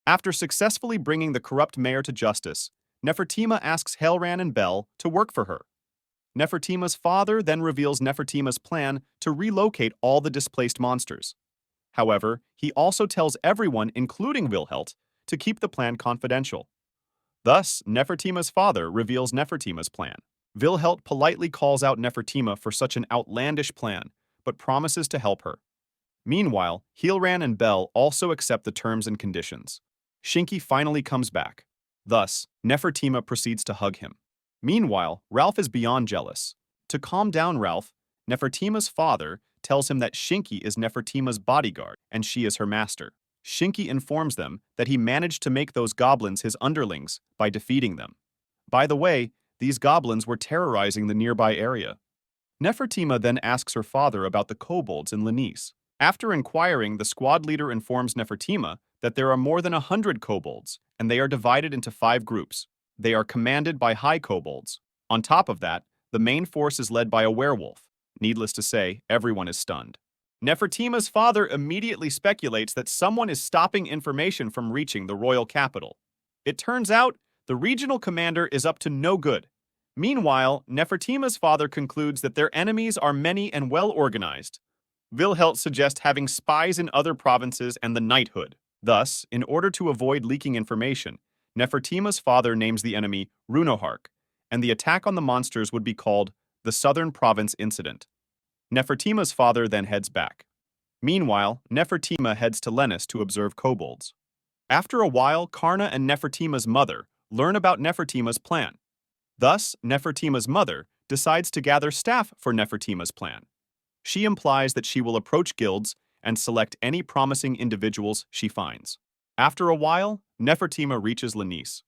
After successfully bringing the corrupt mayor to justice, Nefertima asks Healran and Belle to work for her. Nefertima's father then reveals Nefertima's plan to relocate all the displaced monsters. However, he also tells everyone, including Wilhelt, to keep the plan confidential. Thus, Nefertima's father reveals Nefertima's plan. Wilhelt politely calls out Nefertima for such an outlandish plan, but promises to help her. Meanwhile, Healran and Belle also accept the terms and conditions. Shinki finally comes back. Thus, Nefertima proceeds to hug him. Meanwhile, Ralph is beyond jealous. To calm down Ralph, Nefertima's father tells him that Shinki is Nefertima's bodyguard and she is her master. Shinki informs them that he managed to make those goblins his underlings by defeating them. By the way, these goblins were terrorizing the nearby area. Nefertima then asks her father about the kobolds in Lenice. After inquiring, the squad leader informs Nefertima that there are more than 100 kobolds, and they are divided into 5 groups. They are commanded by high kobolds. On top of that, the main force is led by a werewolf. Needless to say, everyone is stunned. Nefertima's father immediately speculates that someone is stopping information from reaching the royal capital. It turns out, the regional commander is up to no good. Meanwhile, Nefertima's father concludes that their enemies are many and well-organized. Wilhelt suggests having spies in other provinces and the knighthood. Thus, in order to avoid leaking information, Nefertima's father names the enemy Runohark, and the attack on the monsters would be called the Southern Province Incident. Nefertima's father then heads back. Meanwhile, Nefertima heads to Lenice to observe kobolds. After a while, Karna and Nefertima's mother learn about Nefertima's plan. Thus, Nefertima's mother decides to gather staff for Nefertima's plan. She implies that she will approach guilds and select any promising individuals she finds. After a while, Nefertima reaches Lenice.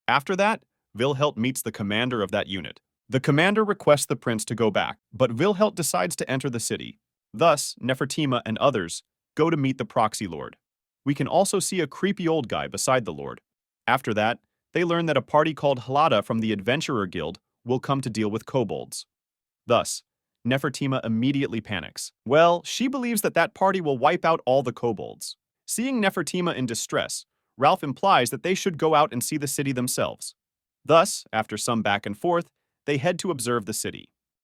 After that, Wilhelt meets the commander of that unit. The commander requests the prince to go back, but Wilhelt decides to enter the city. Thus, Nefertima and others go to meet the proxy lord. We can also see a creepy old guy beside the lord. After that, they learn that a party called Halada from the Adventurer Guild will come to deal with kobolds. Thus, Nefertima immediately panics. Well, she believes that that party will wipe out all the kobolds. Seeing Nefertima in distress, Ralph implies that they should go out and see the city themselves. Thus, after some back and forth, they head to observe the city.